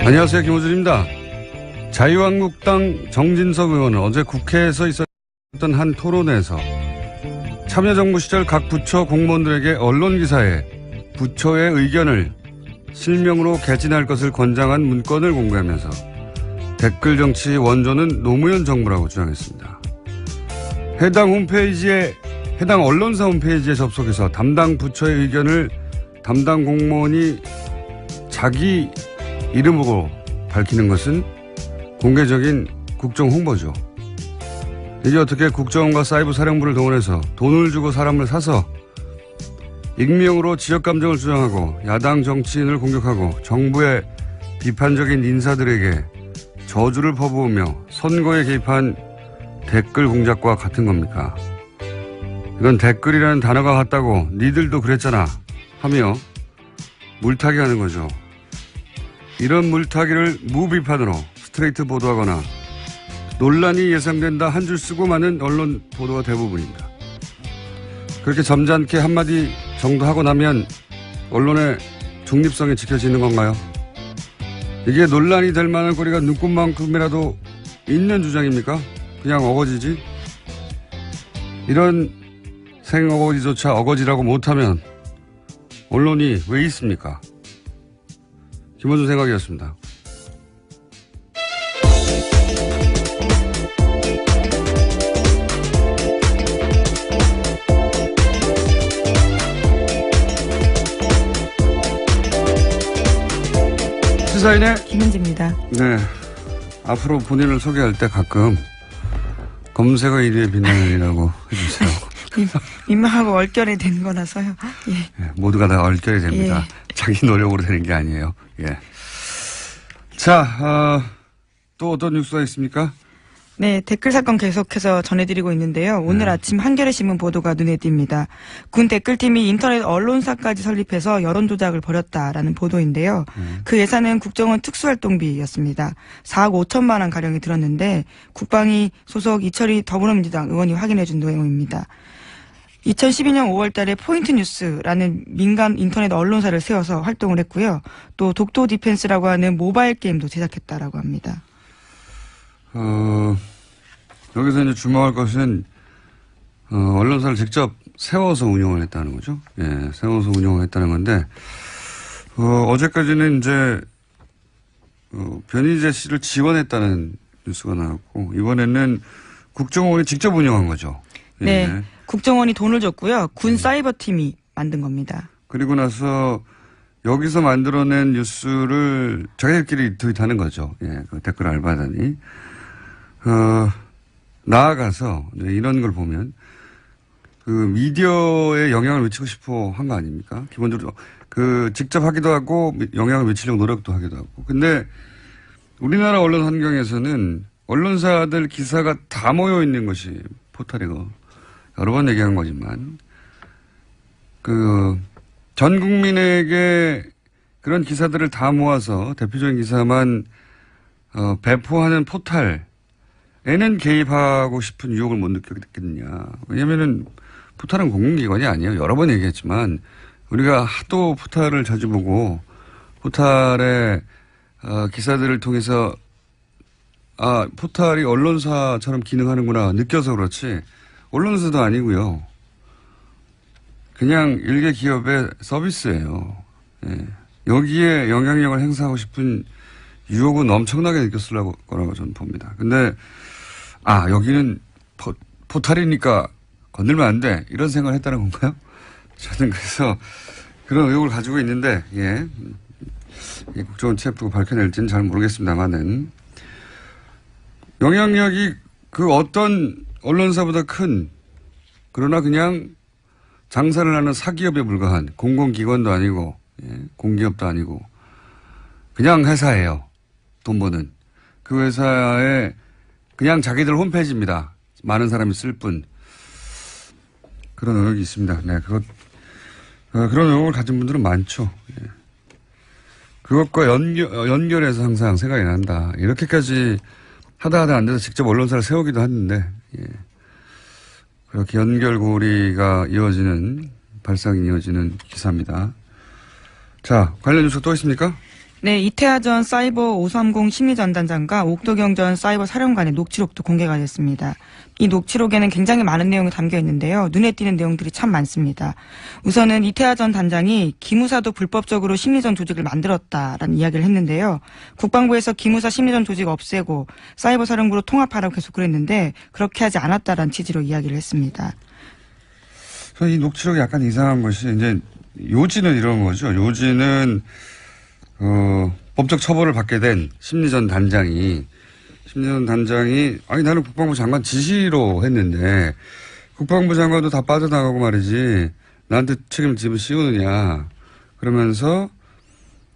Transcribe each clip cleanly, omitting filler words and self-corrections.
안녕하세요. 김호준입니다. 자유한국당 정진석 의원은 어제 국회에서 있었던 한 토론회에서 참여정부 시절 각 부처 공무원들에게 언론기사에 부처의 의견을 실명으로 개진할 것을 권장한 문건을 공개하면서 댓글 정치 원조는 노무현 정부라고 주장했습니다. 해당 언론사 홈페이지에 접속해서 담당 부처의 의견을 담당 공무원이 자기 이름으로 밝히는 것은 공개적인 국정 홍보죠. 이게 어떻게 국정원과 사이버 사령부를 동원해서 돈을 주고 사람을 사서 익명으로 지역 감정을 주장하고 야당 정치인을 공격하고 정부의 비판적인 인사들에게 저주를 퍼부으며 선거에 개입한 댓글 공작과 같은 겁니까? 이건 댓글이라는 단어가 같다고 니들도 그랬잖아 하며 물타기 하는 거죠. 이런 물타기를 무비판으로 스트레이트 보도하거나 논란이 예상된다 한 줄 쓰고 마는 언론 보도가 대부분입니다. 그렇게 점잖게 한마디 정도 하고 나면 언론의 중립성이 지켜지는 건가요? 이게 논란이 될 만한 거리가 눈꽃만큼이라도 있는 주장입니까? 그냥 어거지지? 이런 생어거지조차 어거지라고 못하면 언론이 왜 있습니까? 김원준 생각이었습니다. 시사인의 김은지입니다. 네. 앞으로 본인을 소개할 때 가끔 검색어 1위의 빛나는이라고 해주세요. 민망하고 얼결이 된 거라서요. 예. 네, 모두가 다 얼결이 됩니다. 예. 자기 노력으로 되는 게 아니에요. 예. 자, 또 어떤 뉴스가 있습니까? 네, 댓글 사건 계속해서 전해드리고 있는데요. 오늘 아침 한겨레 신문 보도가 눈에 띕니다. 군 댓글팀이 인터넷 언론사까지 설립해서 여론 조작을 벌였다라는 보도인데요. 그 예산은 국정원 특수활동비였습니다. 4억 5천만 원 가량이 들었는데 국방위 소속 이철희 더불어민주당 의원이 확인해 준 내용입니다. 2012년 5월 달에 포인트 뉴스라는 민간 인터넷 언론사를 세워서 활동을 했고요. 또 독도 디펜스라고 하는 모바일 게임도 제작했다라고 합니다. 여기서 이제 주목할 것은, 언론사를 직접 세워서 운영을 했다는 거죠. 예, 세워서 운영을 했다는 건데, 어제까지는 이제, 변희재 씨를 지원했다는 뉴스가 나왔고, 이번에는 국정원이 직접 운영한 거죠. 예. 네. 국정원이 돈을 줬고요. 군 사이버팀이 만든 겁니다. 그리고 나서 여기서 만들어낸 뉴스를 자기들끼리 트윗하는 거죠. 예, 그 댓글 알바단이. 나아가서 이런 걸 보면 그 미디어에 영향을 미치고 싶어 한 거 아닙니까? 기본적으로 그 직접 하기도 하고 영향을 미치려고 노력도 하기도 하고. 근데 우리나라 언론 환경에서는 언론사들 기사가 다 모여 있는 것이 포털이고 여러 번 얘기한 거지만 그 전 국민에게 그런 기사들을 다 모아서 대표적인 기사만 배포하는 포털에는 개입하고 싶은 유혹을 못 느꼈겠느냐. 왜냐면은 포털은 공공기관이 아니에요. 여러 번 얘기했지만 우리가 하도 포털을 자주 보고 포털의 기사들을 통해서 포털이 언론사처럼 기능하는구나 느껴서 그렇지 언론사도 아니고요. 그냥 일개 기업의 서비스예요. 예. 여기에 영향력을 행사하고 싶은 유혹은 엄청나게 느꼈을 거라고 저는 봅니다. 근데 여기는 포탈이니까 건들면 안 돼. 이런 생각을 했다는 건가요? 저는 그래서 그런 의혹을 가지고 있는데 국정원 TF가 밝혀낼지는 잘 모르겠습니다만은 영향력이 그 어떤 언론사보다 큰 그러나 그냥 장사를 하는 사기업에 불과한 공공기관도 아니고 공기업도 아니고 그냥 회사예요. 돈 버는. 그 회사에 그냥 자기들 홈페이지입니다. 많은 사람이 쓸 뿐. 그런 의혹이 있습니다. 네, 그런 의혹을 가진 분들은 많죠. 예. 그것과 연결해서 항상 생각이 난다. 이렇게까지 하다 안 돼서 직접 언론사를 세우기도 했는데, 예. 그렇게 연결고리가 발상이 이어지는 기사입니다. 자, 관련 뉴스 또 있습니까? 네, 이태하 전 사이버 530 심리전단장과 옥도경 전 사이버 사령관의 녹취록도 공개가 됐습니다. 이 녹취록에는 굉장히 많은 내용이 담겨 있는데요. 눈에 띄는 내용들이 참 많습니다. 우선은 이태하 전 단장이 기무사도 불법적으로 심리전 조직을 만들었다라는 이야기를 했는데요. 국방부에서 기무사 심리전 조직 없애고 사이버 사령부로 통합하라고 계속 그랬는데 그렇게 하지 않았다라는 취지로 이야기를 했습니다. 이 녹취록이 약간 이상한 것이 이제 요지는 이런 거죠. 요지는 법적 처벌을 받게 된 심리전 단장이 아니 나는 국방부 장관 지시로 했는데 국방부 장관도 다 빠져나가고 말이지 나한테 책임을 씌우느냐 그러면서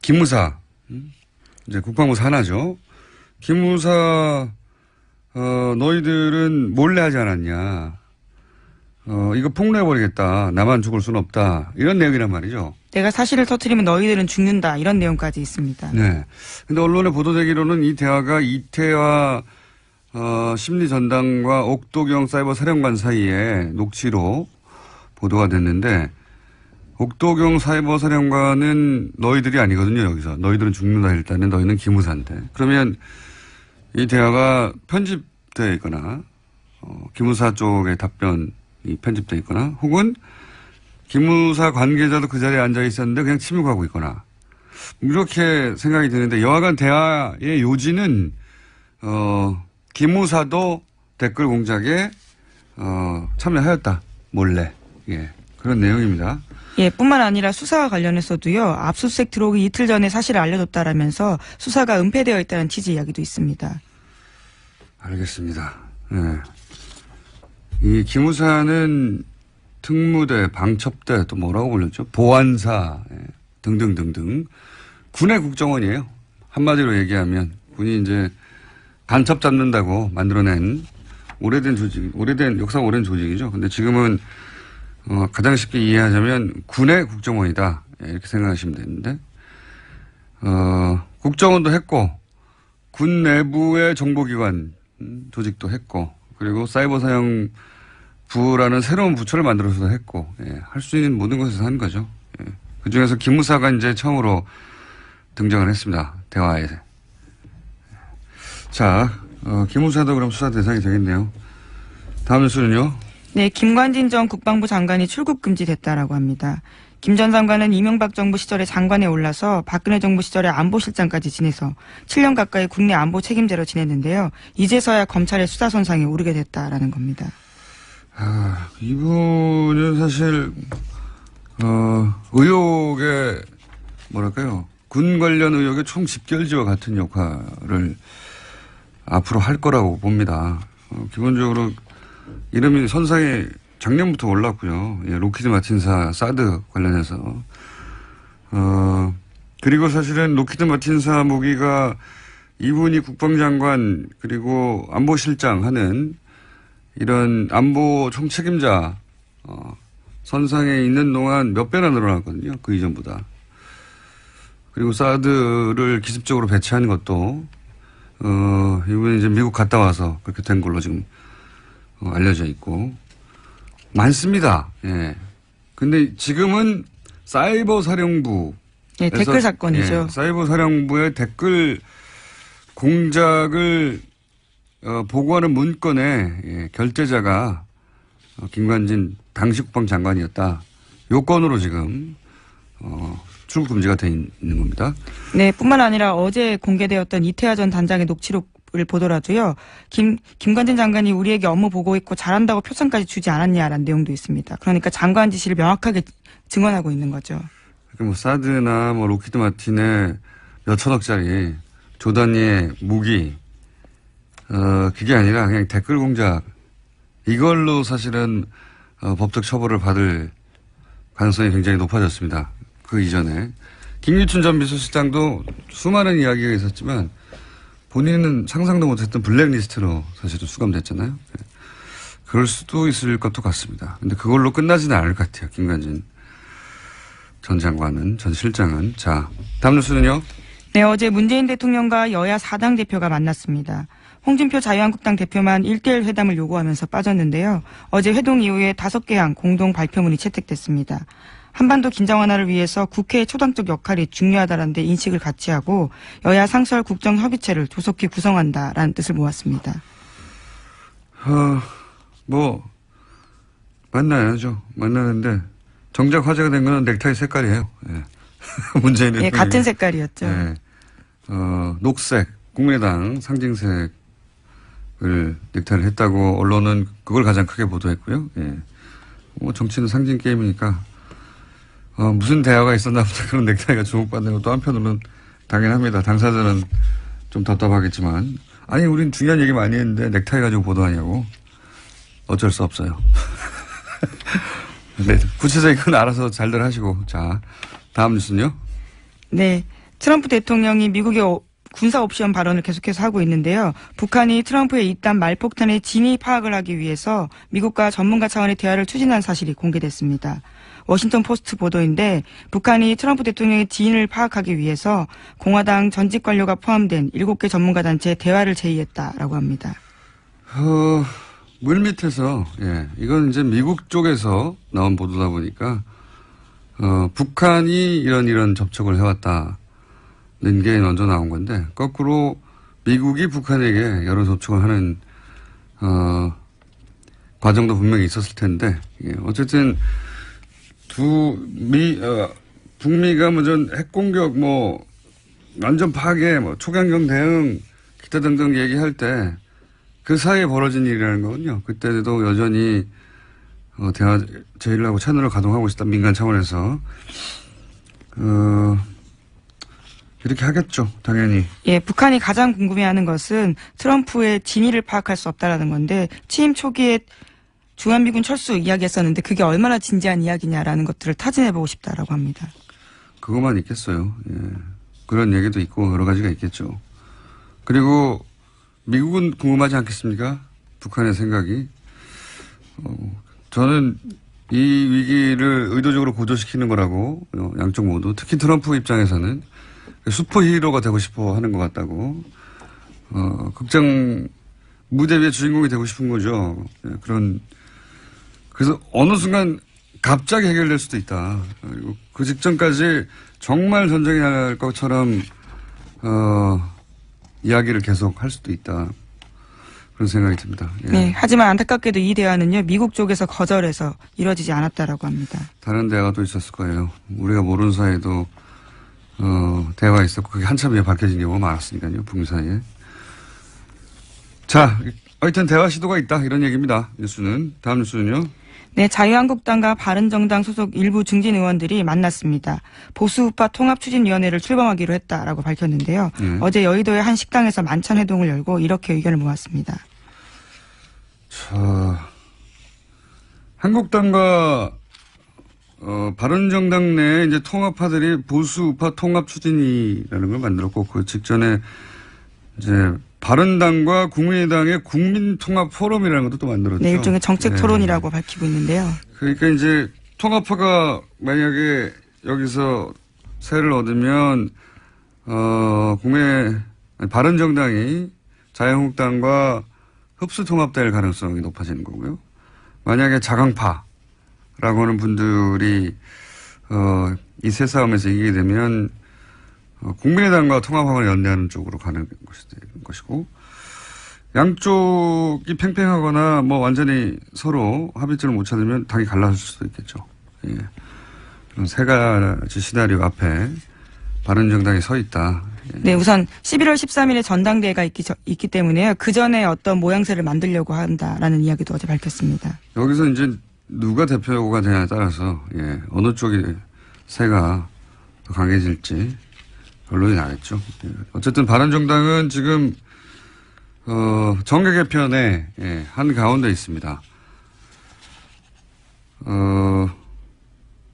기무사 이제 국방부 산하죠. 기무사 너희들은 몰래 하지 않았냐. 이거 폭로해버리겠다. 나만 죽을 수는 없다. 이런 내용이란 말이죠. 내가 사실을 터뜨리면 너희들은 죽는다. 이런 내용까지 있습니다. 네. 근데 언론에 보도되기로는 이 대화가 이태화 심리전당과 옥도경 사이버 사령관 사이에 녹취로 보도가 됐는데 옥도경 사이버 사령관은 너희들이 아니거든요. 여기서. 너희들은 죽는다 일단은 너희는 기무사인데. 그러면 이 대화가 편집되어 있거나 기무사 쪽의 답변이 편집되어 있거나 혹은 기무사 관계자도 그 자리에 앉아 있었는데 그냥 침묵하고 있거나 이렇게 생각이 드는데 여하간 대화의 요지는 기무사도 댓글 공작에 참여하였다. 몰래. 예. 그런 내용입니다. 예, 뿐만 아니라 수사와 관련해서도요. 압수수색 들어오기 이틀 전에 사실을 알려줬다라면서 수사가 은폐되어 있다는 취지 이야기도 있습니다. 알겠습니다. 네. 이 기무사는 특무대, 방첩대 또 뭐라고 불렸죠? 보안사 등등등등 군의 국정원이에요. 한마디로 얘기하면 군이 이제 간첩 잡는다고 만들어낸 오래된 조직, 역사가 오랜 조직이죠. 근데 지금은 가장 쉽게 이해하자면 군의 국정원이다 이렇게 생각하시면 되는데 국정원도 했고 군 내부의 정보기관 조직도 했고 그리고 사이버 사령부라는 새로운 부처를 만들어서도 했고 할 수 있는 모든 것에서 한 거죠. 그중에서 기무사가 이제 처음으로 등장을 했습니다. 대화에. 자, 기무사도 그럼 수사 대상이 되겠네요. 다음 뉴스는요. 네, 김관진 전 국방부 장관이 출국 금지됐다라고 합니다. 김 전 장관은 이명박 정부 시절에 장관에 올라서 박근혜 정부 시절에 안보실장까지 지내서 7년 가까이 국내 안보 책임자로 지냈는데요. 이제서야 검찰의 수사선상에 오르게 됐다라는 겁니다. 이분은 사실 의혹의 뭐랄까요? 군 관련 의혹의 총 집결지와 같은 역할을 앞으로 할 거라고 봅니다. 기본적으로 이름이 선상에 작년부터 올랐고요. 예, 로키드 마틴사 사드 관련해서. 그리고 사실은 로키드 마틴사 무기가 이분이 국방장관 그리고 안보실장 하는 이런 안보 총책임자 선상에 있는 동안 몇 배나 늘어났거든요. 그 이전보다. 그리고 사드를 기습적으로 배치한 것도 이분이 이제 미국 갔다 와서 그렇게 된 걸로 지금 알려져 있고 많습니다. 예. 근데 지금은 사이버 사령부 네, 댓글 사건이죠. 예, 사이버 사령부의 댓글 공작을 보고하는 문건의 결재자가 김관진 당시 국방장관이었다. 요건으로 지금 출국 금지가 돼 있는 겁니다. 네, 뿐만 아니라 어제 공개되었던 이태하 전 단장의 녹취록을 보더라도요. 김관진 장관이 우리에게 업무 보고했고 잘한다고 표창까지 주지 않았냐라는 내용도 있습니다. 그러니까 장관 지시를 명확하게 증언하고 있는 거죠. 그러니까 뭐 사드나 뭐 로키드 마틴의 몇 천억짜리 조단위의 무기 그게 아니라 그냥 댓글 공작 이걸로 사실은 법적 처벌을 받을 가능성이 굉장히 높아졌습니다. 그 이전에 김기춘 전 비서실장도 수많은 이야기가 있었지만 본인은 상상도 못했던 블랙리스트로 사실은 수감됐잖아요. 그럴 수도 있을 것도 같습니다. 근데 그걸로 끝나지는 않을 것 같아요. 김관진 전 장관은, 전 실장은. 자, 다음 뉴스는요. 네, 어제 문재인 대통령과 여야 4당 대표가 만났습니다. 홍준표 자유한국당 대표만 1대1 회담을 요구하면서 빠졌는데요. 어제 회동 이후에 5개 안 공동 발표문이 채택됐습니다. 한반도 긴장 완화를 위해서 국회의 초당적 역할이 중요하다는 데 인식을 같이 하고 여야 상설 국정협의체를 조속히 구성한다라는 뜻을 모았습니다. 만나야죠. 만나는데 정작 화제가 된 건 넥타이 색깔이에요. 예. 문재인 대통령이. 예, 같은 색깔이었죠. 예. 녹색, 국민의당 상징색을 넥타이를 했다고 언론은 그걸 가장 크게 보도했고요. 예. 뭐 정치는 상징 게임이니까 무슨 대화가 있었나 보다 그런 넥타이가 주목받는 것도 한편으로는 당연합니다. 당사자는 좀 답답하겠지만 아니 우린 중요한 얘기 많이 했는데 넥타이 가지고 보도하냐고. 어쩔 수 없어요. 네, 구체적인 건 알아서 잘들 하시고. 자, 다음 뉴스는요? 네. 트럼프 대통령이 미국의 군사 옵션 발언을 계속해서 하고 있는데요. 북한이 트럼프의 이딴 말폭탄의 진위 파악을 하기 위해서 미국과 전문가 차원의 대화를 추진한 사실이 공개됐습니다. 워싱턴 포스트 보도인데 북한이 트럼프 대통령의 지인을 파악하기 위해서 공화당 전직 관료가 포함된 7개 전문가 단체에 대화를 제의했다라고 합니다. 물밑에서, 예, 이건 이제 미국 쪽에서 나온 보도다 보니까, 북한이 이런 접촉을 해왔다는 게 먼저 나온 건데, 거꾸로 미국이 북한에게 여러 접촉을 하는, 과정도 분명히 있었을 텐데, 예, 어쨌든, 북미가 핵공격, 완전 파괴, 초강경 대응, 기타 등등 얘기할 때, 그 사이에 벌어진 일이라는 거군요. 그때도 여전히 대화 제의를 채널을 가동하고 있었다. 민간 차원에서. 이렇게 하겠죠. 당연히. 예, 북한이 가장 궁금해하는 것은 트럼프의 진위를 파악할 수 없다라는 건데 취임 초기에 주한미군 철수 이야기했었는데 그게 얼마나 진지한 이야기냐라는 것들을 타진해보고 싶다라고 합니다. 그것만 있겠어요. 예. 그런 얘기도 있고 여러 가지가 있겠죠. 그리고 미국은 궁금하지 않겠습니까? 북한의 생각이. 저는 이 위기를 의도적으로 고조시키는 거라고 양쪽 모두 특히 트럼프 입장에서는 슈퍼히어로가 되고 싶어 하는 것 같다고 극장 무대 위의 주인공이 되고 싶은 거죠. 그래서 어느 순간 갑자기 해결될 수도 있다. 그리고 그 직전까지 정말 전쟁이 날 것처럼 이야기를 계속 할 수도 있다. 그런 생각이 듭니다. 예. 네, 하지만 안타깝게도 이 대화는요, 미국 쪽에서 거절해서 이루어지지 않았다라고 합니다. 다른 대화가 또 있었을 거예요. 우리가 모르는 사이에도, 대화가 있었고, 그게 한참 후에 밝혀진 경우가 많았으니까요, 북미 사이에. 자, 하여튼 대화 시도가 있다. 이런 얘기입니다. 뉴스는. 다음 뉴스는요? 네, 자유한국당과 바른정당 소속 일부 중진 의원들이 만났습니다. 보수우파 통합추진위원회를 출범하기로 했다라고 밝혔는데요. 어제 여의도의 한 식당에서 만찬 회동을 열고 이렇게 의견을 모았습니다. 자, 한국당과 바른정당 내 이제 통합파들이 보수우파 통합추진위라는 걸 만들었고 그 직전에 이제 바른당과 국민의당의 국민통합포럼이라는 것도 또 만들었죠. 네, 일종의 정책 토론이라고 밝히고 있는데요. 그러니까 이제 통합파가 만약에 여기서 세를 얻으면 바른정당이 자유한국당과 흡수통합될 가능성이 높아지는 거고요. 만약에 자강파라고 하는 분들이 이 세 싸움에서 이기게 되면 국민의당과 통합함을 연대하는 쪽으로 가는 것이고 양쪽이 팽팽하거나 완전히 서로 합의점을 못 찾으면 당이 갈라질 수도 있겠죠. 예. 그런 세 가지 시나리오 앞에 바른정당이 서 있다. 예. 네, 우선 11월 13일에 전당대회가 있기 때문에요. 그 전에 어떤 모양새를 만들려고 한다라는 이야기도 어제 밝혔습니다. 여기서 이제 누가 대표가 되냐에 따라서 어느 쪽이 세가 더 강해질지 결론이 나겠죠. 예. 어쨌든 바른정당은 지금 정계 개편에 한 가운데 있습니다.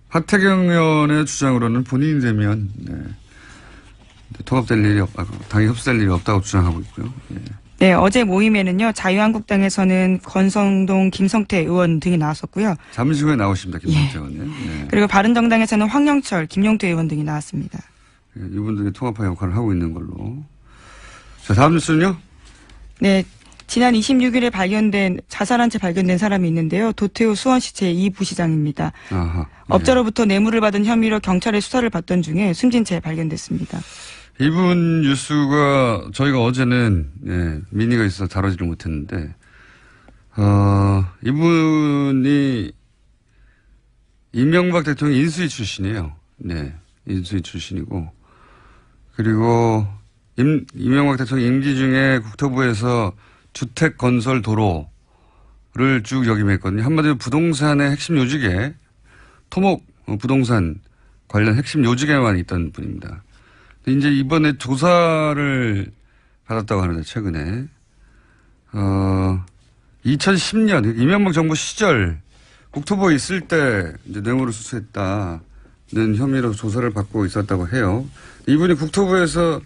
하태경 의원의 주장으로는 본인이 되면 통합될 일이 당이 흡수될 일이 없다고 주장하고 있고요. 예. 네, 어제 모임에는요, 자유한국당에서는 권성동, 김성태 의원 등이 나왔었고요. 잠시 후에 나오십니다, 김성태 의원님. 예. 그리고 바른정당에서는 황영철, 김용태 의원 등이 나왔습니다. 이분들이 통합파 역할을 하고 있는 걸로. 자, 다음 뉴스는요? 네, 지난 26일에 자살한 채 발견된 사람이 있는데요. 도태우 수원시체 이 부시장입니다. 아하. 네. 업자로부터 뇌물을 받은 혐의로 경찰의 수사를 받던 중에 숨진 채 발견됐습니다. 이분 뉴스가 저희가 어제는 미니가 있어서 다루지를 못했는데 이분이 이명박 대통령 인수위 출신이에요. 네, 인수위 출신이고 그리고 이명박 대통령 임기 중에 국토부에서 주택 건설 도로를 쭉 역임했거든요. 한마디로 부동산의 핵심 요직에 토목 부동산 관련 핵심 요직에만 있던 분입니다. 이제 이번에 조사를 받았다고 하는데 최근에 2010년 이명박 정부 시절 국토부에 있을 때 이제 뇌물을 수수했다는 혐의로 조사를 받고 있었다고 해요. 이분이 국토부에서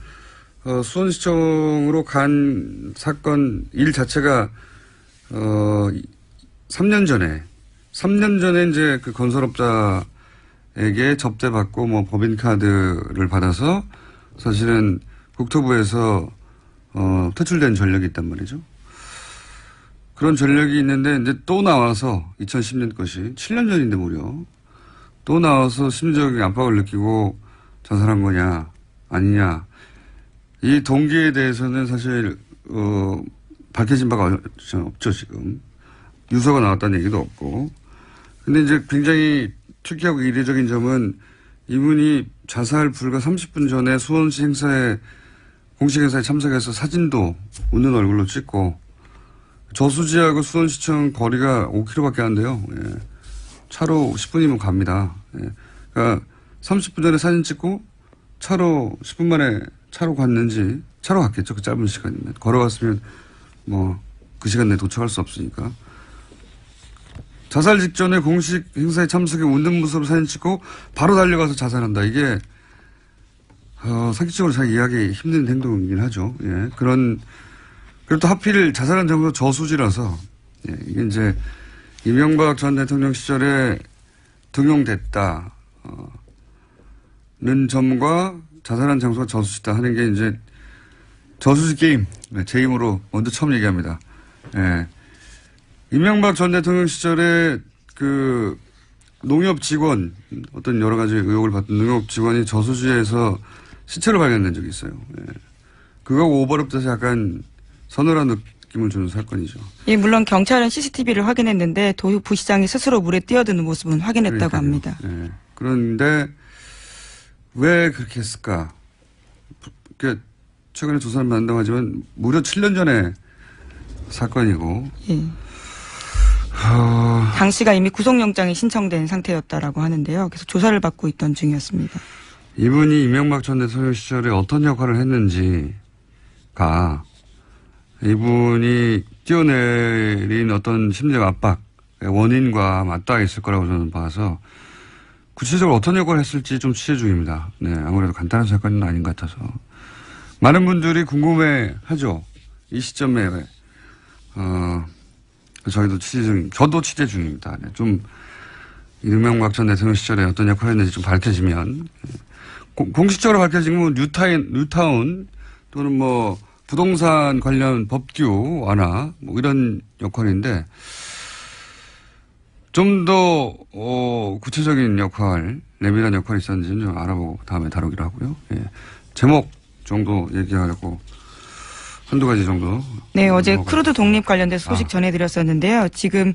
수원시청으로 간 사건 일 자체가 3년 전에 이제 그 건설업자에게 접대받고 뭐 법인카드를 받아서 사실은 국토부에서 퇴출된 전력이 있단 말이죠. 그런 전력이 있는데 이제 또 나와서 2010년 것이 7년 전인데 무려 또 나와서 심리적인 압박을 느끼고 자살한 거냐 아니냐 이 동기에 대해서는 사실 밝혀진 바가 없죠 지금. 유서가 나왔다는 얘기도 없고. 근데 이제 굉장히 특이하고 이례적인 점은 이분이 자살 불과 30분 전에 수원시 행사에 공식 행사에 참석해서 사진도 웃는 얼굴로 찍고 저수지하고 수원시청 거리가 5km밖에 안 돼요. 예. 차로 10분이면 갑니다. 예. 그러니까 30분 전에 사진 찍고 차로 10분 만에 차로 갔는지 차로 갔겠죠. 그 짧은 시간이면. 걸어갔으면 뭐 그 시간 내에 도착할 수 없으니까. 자살 직전에 공식 행사에 참석해 웃는 모습으로 사진 찍고 바로 달려가서 자살한다. 이게 상식적으로 잘 이해하기 힘든 행동이긴 하죠. 예. 그리고 또 하필 자살한 장소가 저수지라서 예. 이게 이제 이명박 전 대통령 시절에 등용됐다는 점과 자살한 장소가 저수지다 하는 게 이제 저수지 게임 제 힘으로 먼저 처음 얘기합니다. 예. 이명박 전 대통령 시절에 그 농협 직원 어떤 여러 가지 의혹을 받던 농협 직원이 저수지에서 시체로 발견된 적이 있어요. 예. 그거하고 오버랩돼서 약간 서늘한 느낌을 주는 사건이죠. 예, 물론 경찰은 CCTV를 확인했는데 도유 부시장이 스스로 물에 뛰어드는 모습은 확인했다고 그러니까요. 합니다. 예. 그런데 왜 그렇게 했을까? 최근에 조사를 받는다고 하지만 무려 7년 전에 사건이고. 예. 당시가 이미 구속영장이 신청된 상태였다라고 하는데요. 그래서 조사를 받고 있던 중이었습니다. 이분이 이명박 전 대통령 시절에 어떤 역할을 했는지가 이분이 뛰어내린 어떤 심리적 압박, 원인과 맞닿아 있을 거라고 저는 봐서 구체적으로 어떤 역할을 했을지 좀 취재 중입니다. 네, 아무래도 간단한 사건은 아닌 것 같아서. 많은 분들이 궁금해 하죠. 이 시점에, 저도 취재 중입니다. 네, 좀, 이명박 전 대통령 시절에 어떤 역할을 했는지 좀 밝혀지면, 공식적으로 밝혀지면 뉴타운 또는 뭐, 부동산 관련 법규 완화, 뭐 이런 역할인데, 좀 더, 구체적인 역할, 내밀한 역할이 있었는지는 좀 알아보고 다음에 다루기로 하고요. 예. 제목 정도 얘기하려고 한두 가지 정도. 네, 어제 크루드 독립 관련돼서 소식 전해드렸었는데요. 지금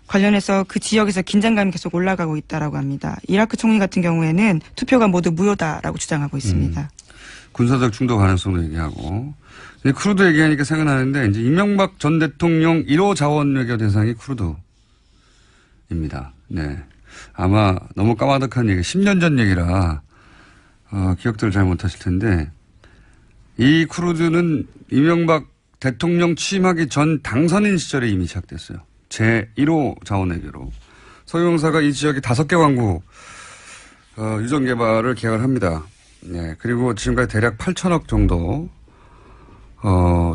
관련해서 그 지역에서 긴장감이 계속 올라가고 있다라고 합니다. 이라크 총리 같은 경우에는 투표가 모두 무효다라고 주장하고 있습니다. 군사적 충돌 가능성도 얘기하고. 크루드 얘기하니까 생각나는데 이제 이명박 전 대통령 1호 자원 외교 대상이 크루드입니다. 네. 아마 너무 까마득한 얘기, 10년 전 얘기라 기억들을 잘 못하실 텐데 이 크루드는 이명박 대통령 취임하기 전 당선인 시절에 이미 시작됐어요. 제1호 자원외교로. 서유공사가 이 지역에 5개 광구 유전 개발을 계획을 합니다. 네. 그리고 지금까지 대략 8천억 정도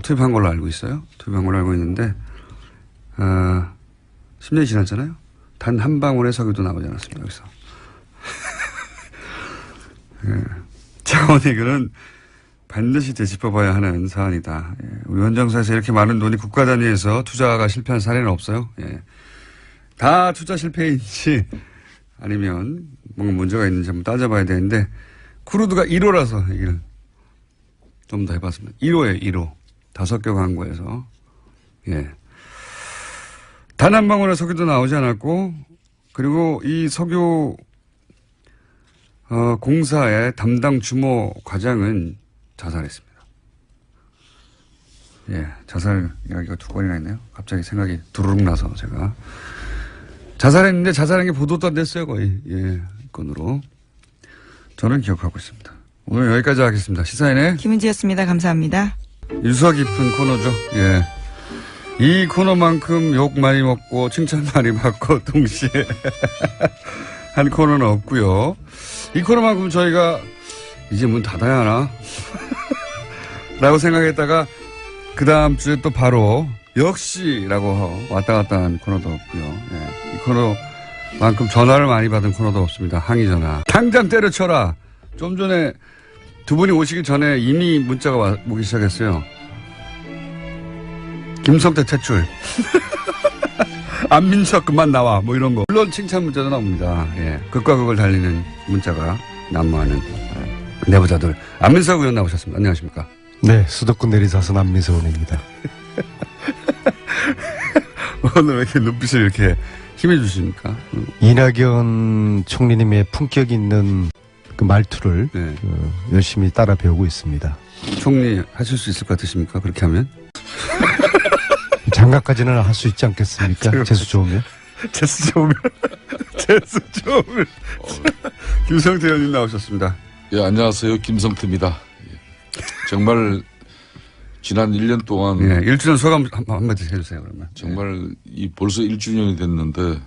투입한 걸로 알고 있어요. 투입한 걸로 알고 있는데 10년이 지났잖아요. 단 한 방울의 석유도 나오지 않았습니다. 여기서. 네. 자원외교는 반드시 되짚어봐야 하는 사안이다. 예. 우리 원정사에서 이렇게 많은 돈이 국가 단위에서 투자가 실패한 사례는 없어요. 예. 다 투자 실패인지 아니면 뭔가 문제가 있는지 한번 따져봐야 되는데 크루드가 1호라서 얘기를 좀 더 해봤습니다. 1호에 1호. 5개 광고에서. 예. 단 한 방울의 석유도 나오지 않았고 그리고 이 석유 공사의 담당 주모 과장은 자살했습니다. 예, 자살 이야기가 2건이나 있네요. 갑자기 생각이 두루룩 나서 제가 자살했는데 자살한 게 보도도 안 됐어요 거의. 예, 건으로 저는 기억하고 있습니다. 오늘 여기까지 하겠습니다. 시사인의 김은지였습니다. 감사합니다. 유서 깊은 코너죠. 예. 이 코너만큼 욕 많이 먹고 칭찬 많이 받고 동시에 한 코너는 없고요. 이 코너만큼 저희가 이제 문 닫아야 하나? 라고 생각했다가 그 다음 주에 또 바로 역시라고 왔다 갔다 한 코너도 없고요. 예. 이 코너만큼 전화를 많이 받은 코너도 없습니다. 항의 전화. 당장 때려쳐라. 좀 전에 두 분이 오시기 전에 이미 문자가 오기 시작했어요. 김성태 퇴출. 안민석 그만 나와. 뭐 이런 거. 물론 칭찬 문자도 나옵니다. 예. 극과 극을 달리는 문자가 난무하는 내부자들. 안민석 의원 나오셨습니다. 안녕하십니까. 네. 수도권 내리사선 안민석 의원입니다. 오늘 왜 이렇게 눈빛을 이렇게 힘해 주십니까? 이낙연 총리님의 품격 있는 그 말투를 네. 열심히 따라 배우고 있습니다. 총리 하실 수 있을 것 같으십니까? 그렇게 하면? 장가까지는 할 수 있지 않겠습니까? 재수 좋으면. 재수 좋으면. 재수 좋으면. 김성태 의원님 나오셨습니다. 예, 안녕하세요. 김성태입니다. 예. 정말 지난 1년 동안 예, 1주년 소감 한마디 해주세요. 그러면. 정말 이 벌써 1주년이 됐는데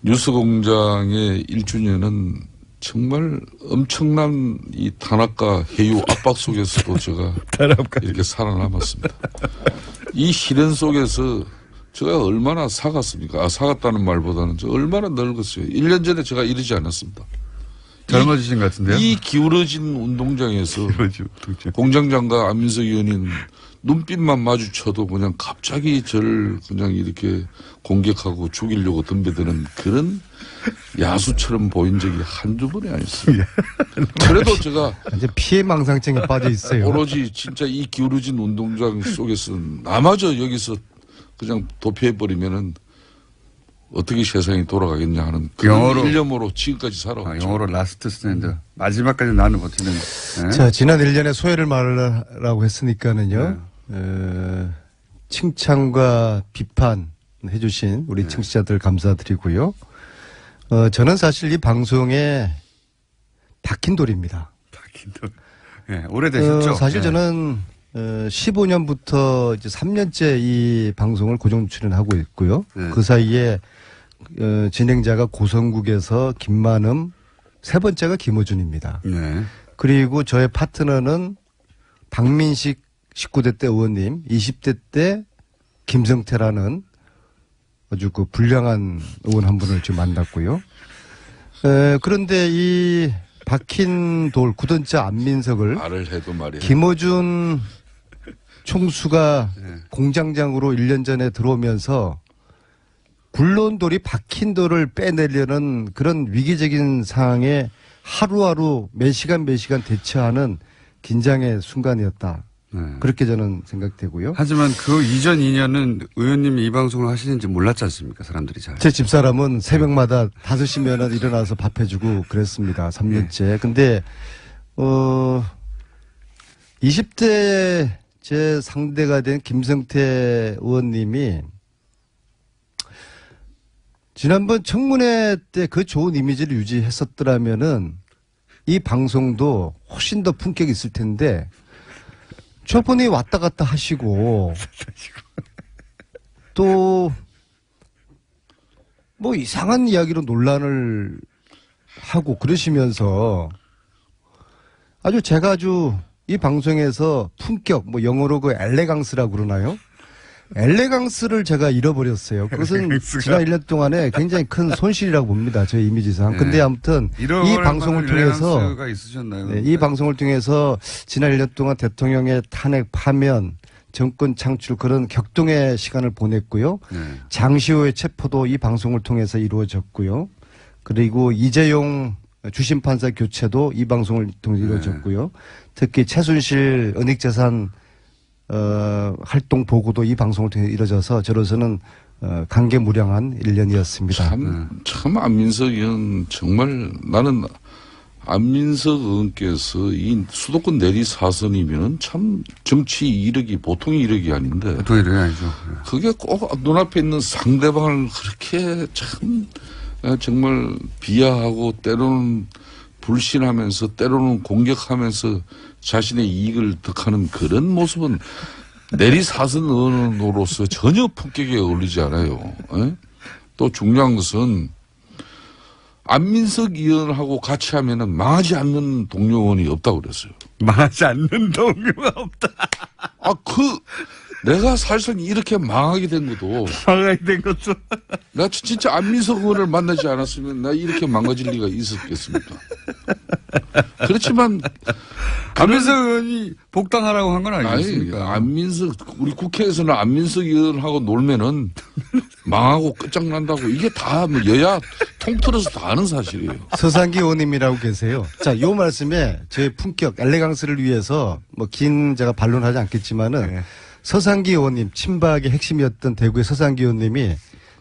뉴스공장의 1주년은 정말 엄청난 이 탄압과 해유 압박 속에서도 제가 이렇게 살아남았습니다. 이 시련 속에서 제가 얼마나 사갔습니까? 사갔다는 말보다는 저 얼마나 늙었어요. 1년 전에 제가 이러지 않았습니다. 젊어지신 것 같은데요? 이 기울어진 운동장에서 공장장과 안민석 의원인 눈빛만 마주쳐도 그냥 갑자기 저를 그냥 이렇게 공격하고 죽이려고 덤벼드는 그런 야수처럼 보인 적이 한두 번이 아니었습니다. 그래도 제가 이제 피해망상증에 빠져 있어요. 오로지 진짜 이 기울어진 운동장 속에서 나마저 여기서 그냥 도피해버리면은 어떻게 세상이 돌아가겠냐 하는 그런 영어로, 일념으로 지금까지 살아왔죠. 영어로 라스트 스탠드. 마지막까지 나는 버티는. 네? 자, 지난 1년에 소회를 말하라고 했으니까는요. 칭찬과 비판 해주신 우리 청취자들 감사드리고요. 저는 사실 이 방송에 박힌 돌입니다. 박힌 돌. 예, 오래되셨죠? 사실 예. 저는 15년부터 이제 3년째 이 방송을 고정 출연하고 있고요. 네. 그 사이에 진행자가 고성국에서 김만음, 세 번째가 김어준입니다. 네. 그리고 저의 파트너는 박민식 19대 때 의원님, 20대 때 김성태라는 아주 그 불량한 의원 한 분을 지금 만났고요. 그런데 이 박힌 돌, 굳은자 안민석을 말을 해도 말이야. 김어준 총수가 네. 공장장으로 1년 전에 들어오면서 굴러온 돌이 박힌 돌을 빼내려는 그런 위기적인 상황에 하루하루 몇 시간 대처하는 긴장의 순간이었다. 네. 그렇게 저는 생각되고요. 하지만 그 이전 2년은 의원님이 이 방송을 하시는지 몰랐지 않습니까? 사람들이 잘. 제 집사람은 새벽마다 5시면 일어나서 밥 해주고 그랬습니다. 3년째. 근데 20대 제 상대가 된 김성태 의원님이 지난번 청문회 때 그 좋은 이미지를 유지했었더라면은 이 방송도 훨씬 더 품격이 있을 텐데 저번에 왔다 갔다 하시고 또 뭐 이상한 이야기로 논란을 하고 그러시면서 제가 아주 이 방송에서 품격, 뭐 영어로 그 엘레강스라고 그러나요? 엘레강스를 제가 잃어버렸어요. 그것은 지난 1년 동안에 굉장히 큰 손실이라고 봅니다. 제 이미지상. 근데 아무튼 이 방송을 통해서 네, 이 방송을 통해서 지난 1년 동안 대통령의 탄핵 파면 정권 창출 그런 격동의 시간을 보냈고요. 장시호의 체포도 이 방송을 통해서 이루어졌고요. 그리고 이재용 주심판사 교체도 이 방송을 통해서 이루어졌고요. 특히 최순실 은닉재산 활동 보고도 이 방송을 통해 이루어져서 저로서는 감개무량한 1년이었습니다. 참 안민석 의원 정말 나는 안민석 의원께서 이 수도권 내리 4선이면은 참 정치 이력이 보통 이력이 아닌데. 보통 이력이 아니죠. 그게 꼭 눈앞에 있는 상대방을 그렇게 참 정말 비하하고 때로는 불신하면서 때로는 공격하면서 자신의 이익을 득하는 그런 모습은 내리 4선 의원으로서 전혀 품격에 어울리지 않아요. 에? 또 중요한 것은 안민석 의원하고 같이 하면은 망하지 않는 동료 의원이 없다고 그랬어요. 망하지 않는 동료가 없다. 내가 사실상 이렇게 망하게 된 것도. 망하게 된 것도. 나 진짜 안민석 의원을 만나지 않았으면 나 이렇게 망가질 리가 있었겠습니까? 그렇지만. 안민석 의원이 복당하라고 한 건 아니겠습니까? 우리 국회에서는 안민석 의원하고 놀면은 망하고 끝장난다고 이게 다 뭐 여야 통틀어서 다 아는 사실이에요. 서상기 의원님이라고 계세요. 자, 요 말씀에 제 품격, 엘레강스를 위해서 뭐 긴 제가 반론하지 않겠지만은 네. 서상기 의원님, 친박의 핵심이었던 대구의 서상기 의원님이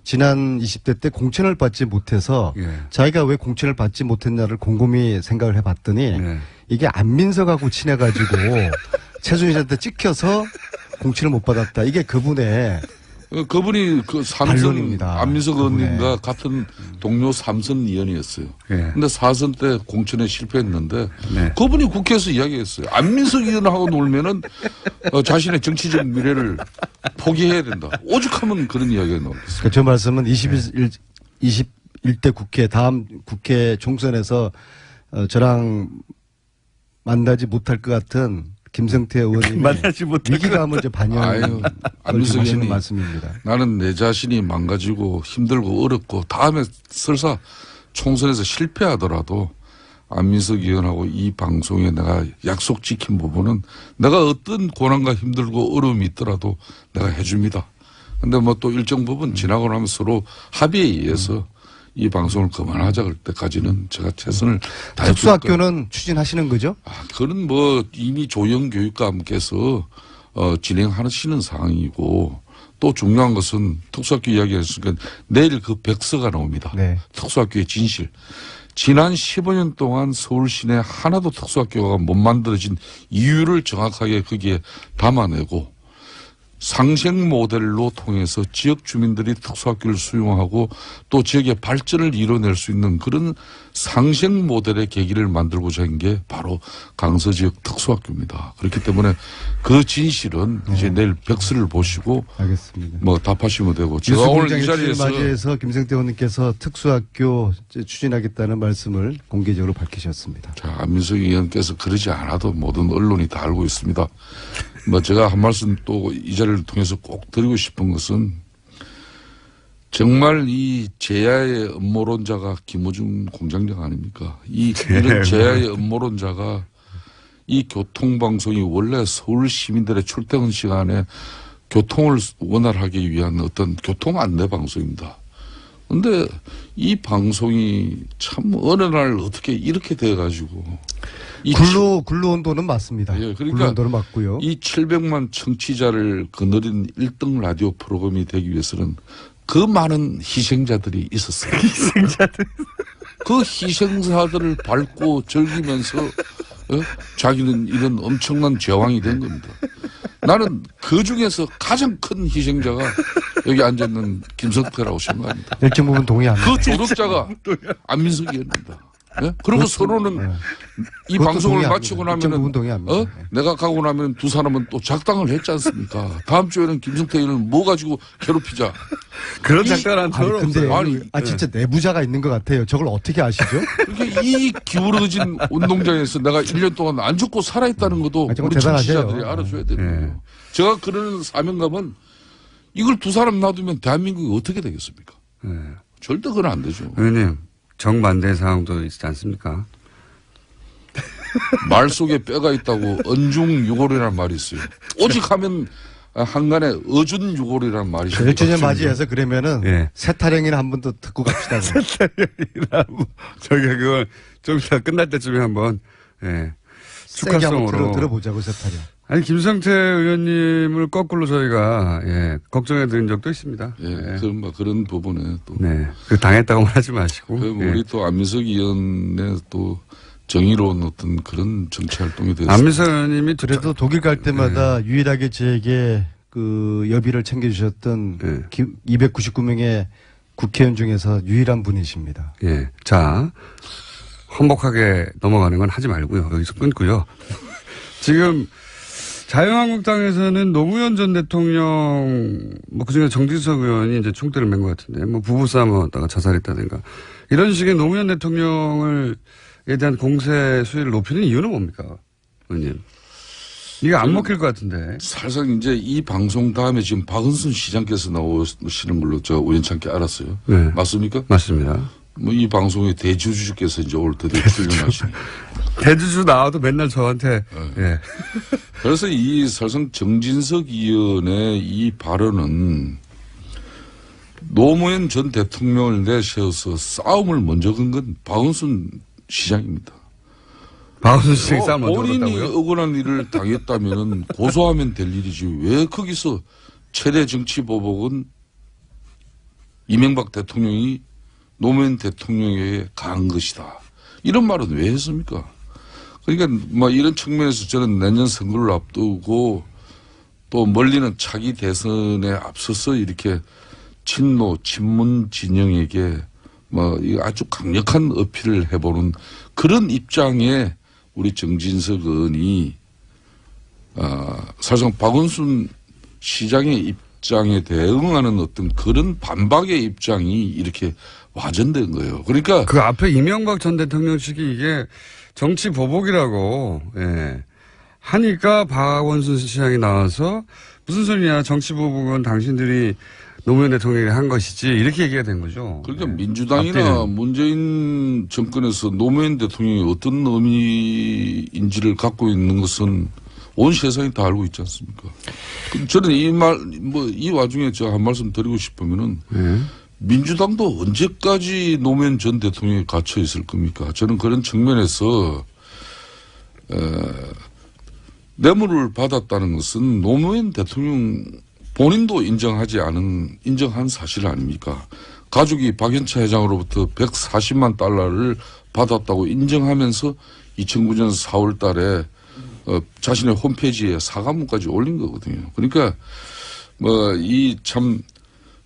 지난 20대 때 공천을 받지 못해서 자기가 왜 공천을 받지 못했냐를 곰곰이 생각을 해봤더니 이게 안민석하고 친해가지고 최순실한테 찍혀서 공천을 못 받았다. 이게 그분의 그분이 그 삼선 안민석 의원님과 같은 동료 삼선 의원이었어요. 근데 4선 때 공천에 실패했는데 그분이 국회에서 이야기했어요. 안민석 의원하고 놀면은 자신의 정치적 미래를 포기해야 된다. 오죽하면 그런 이야기가 나오겠어요. 저 말씀은 21대 국회 다음 국회 총선에서 저랑 만나지 못할 것 같은 김성태 의원님 위기감을 이제 반영하는 말씀입니다. 나는 내 자신이 망가지고 힘들고 어렵고 다음에 설사 총선에서 실패하더라도 안민석 의원하고 이 방송에 내가 약속 지킨 부분은 내가 어떤 고난과 힘들고 어려움이 있더라도 내가 해줍니다. 근데 뭐 또 일정 부분 지나고 나면 서로 합의에 의해서 이 방송을 그만하자 할 때까지는 제가 최선을 다해 특수학교는 추진하시는 거죠? 그건 뭐 이미 조영 교육감께서 진행하시는 상황이고 또 중요한 것은 특수학교 이야기했으니까 내일 그 백서가 나옵니다. 특수학교의 진실. 지난 15년 동안 서울 시내 하나도 특수학교가 못 만들어진 이유를 정확하게 거기에 담아내고 상생 모델로 통해서 지역 주민들이 특수학교를 수용하고 또 지역의 발전을 이뤄낼 수 있는 그런 상생 모델의 계기를 만들고자 한 게 바로 강서 지역 특수학교입니다. 그렇기 때문에 그 진실은 이제 내일 백서를 보시고 알겠습니다. 뭐 답하시면 되고 제가 오늘 이 자리에서 맞이해서 김성태 의원님께서 특수학교 추진하겠다는 말씀을 공개적으로 밝히셨습니다. 자, 안민석 의원께서 그러지 않아도 모든 언론이 다 알고 있습니다. 뭐 제가 한 말씀 또 이 자리를 통해서 꼭 드리고 싶은 것은 정말 이 제야의 음모론자가 김어준 공장장 아닙니까? 이런 제야의 음모론자가 이 교통방송이 원래 서울 시민들의 출퇴근 시간에 교통을 원활하게 위한 어떤 교통 안내 방송입니다. 근데 이 방송이 참 어느 날 어떻게 이렇게 돼가지고 근로 온도는 맞습니다. 그러니까 근로 온도는 맞고요. 이 700만 청취자를 거느린 1등 라디오 프로그램이 되기 위해서는 그 많은 희생자들이 있었어요. 그 희생자들을 밟고 즐기면서 자기는 이런 엄청난 제왕이 된 겁니다. 나는 그 중에서 가장 큰 희생자가 여기 앉아있는 김성태라고 생각합니다. 일정 부분 동의합니다. 그 조력자가 안민석이었습니다. 네? 그리고 서로는 이 방송을 마치고 나면은 내가 가고 나면 두 사람은 또 작당을 했지 않습니까? 다음 주에는 김성태 의원을 뭐 가지고 괴롭히자. 그런 작당은 근데 진짜 내부자가 있는 것 같아요. 저걸 어떻게 아시죠? 그러니까 이 기울어진 운동장에서 내가 1년 동안 안 죽고 살아있다는 것도 우리 청취자들이 알아줘야 되는 거예요. 제가 그러는 사명감은 이걸 두 사람 놔두면 대한민국이 어떻게 되겠습니까? 네. 절대 그건 안 되죠. 의원님, 정반대 상황도 있지 않습니까? 말 속에 뼈가 있다고 언중유골이라는 말이 있어요. 오직 하면 한간에 어준유골이라는 말이 있어요. 1주년 맞이해서 그러면은 예. 세타령이나 한 번 더 듣고 갑시다. 저희가 그걸 좀 이따 끝날 때쯤에 한번, 예. 세게 한번 축하성으로. 들어보자고 세타령. 아니, 김성태 의원님을 거꾸로 저희가, 예, 걱정해 드린 적도 있습니다. 예, 그런 부분에 또. 네. 그 당했다고만 하지 마시고. 그리고 예. 우리 또 안민석 의원의 또 정의로운 어떤 그런 정치 활동이 됐습니다. 안민석 의원님이 그래도 독일 갈 때마다 유일하게 저에게 그 여비를 챙겨주셨던 네. 299명의 국회의원 중에서 유일한 분이십니다. 예. 자, 험복하게 넘어가는 건 하지 말고요. 여기서 끊고요. 지금 자유한국당에서는 노무현 전 대통령, 뭐 그중에 정진석 의원이 이제 총대를 맨 것 같은데, 뭐 부부싸움 하다가 자살했다든가, 이런 식의 노무현 대통령에 대한 공세 수위를 높이는 이유는 뭡니까? 의원님. 이게 안 먹힐 것 같은데. 사실상 이제 이 방송 다음에 지금 박은순 시장께서 나오시는 걸로 제가 우연찮게 알았어요. 네. 맞습니까? 맞습니다. 뭐 이 방송의 대주주께서 이제 올 드디어 출연하시네. 대주주 나와도 맨날 저한테, 예. 그래서 이 사실상 정진석 의원의 이 발언은 노무현 전 대통령을 내세워서 싸움을 먼저 건 건 박은순 시장입니다. 박원순 시장이 싸움 먼저 본인이 걸었다고요? 억울한 일을 당했다면 고소하면 될 일이지 왜 거기서 최대 정치 보복은 이명박 대통령이 노무현 대통령에게 가한 것이다. 이런 말은 왜 했습니까? 그러니까 뭐 이런 측면에서 저는 내년 선거를 앞두고 또 멀리는 차기 대선에 앞서서 이렇게 친노 친문 진영에게 뭐 아주 강력한 어필을 해보는 그런 입장에 우리 정진석 의원이 사실상 박원순 시장의 입장에 대응하는 어떤 그런 반박의 입장이 이렇게 와전된 거예요. 그러니까 그 앞에 이명박 전 대통령 측이 이게 정치 보복이라고, 예. 하니까 박원순 시장이 나와서 무슨 소리냐, 정치 보복은 당신들이 노무현 대통령이 한 것이지, 이렇게 얘기가 된 거죠. 그러니까 예. 민주당이나 앞뒤는. 문재인 정권에서 노무현 대통령이 어떤 의미인지를 갖고 있는 것은 온 세상이 다 알고 있지 않습니까? 저는 이 와중에 제가 한 말씀 드리고 싶으면은 예. 민주당도 언제까지 노무현 전 대통령이 갇혀 있을 겁니까? 저는 그런 측면에서 뇌물을 받았다는 것은 노무현 대통령 본인도 인정한 사실 아닙니까? 가족이 박연차 회장으로부터 140만 달러를 받았다고 인정하면서 2009년 4월 달에 자신의 홈페이지에 사과문까지 올린 거거든요. 그러니까 뭐 이 참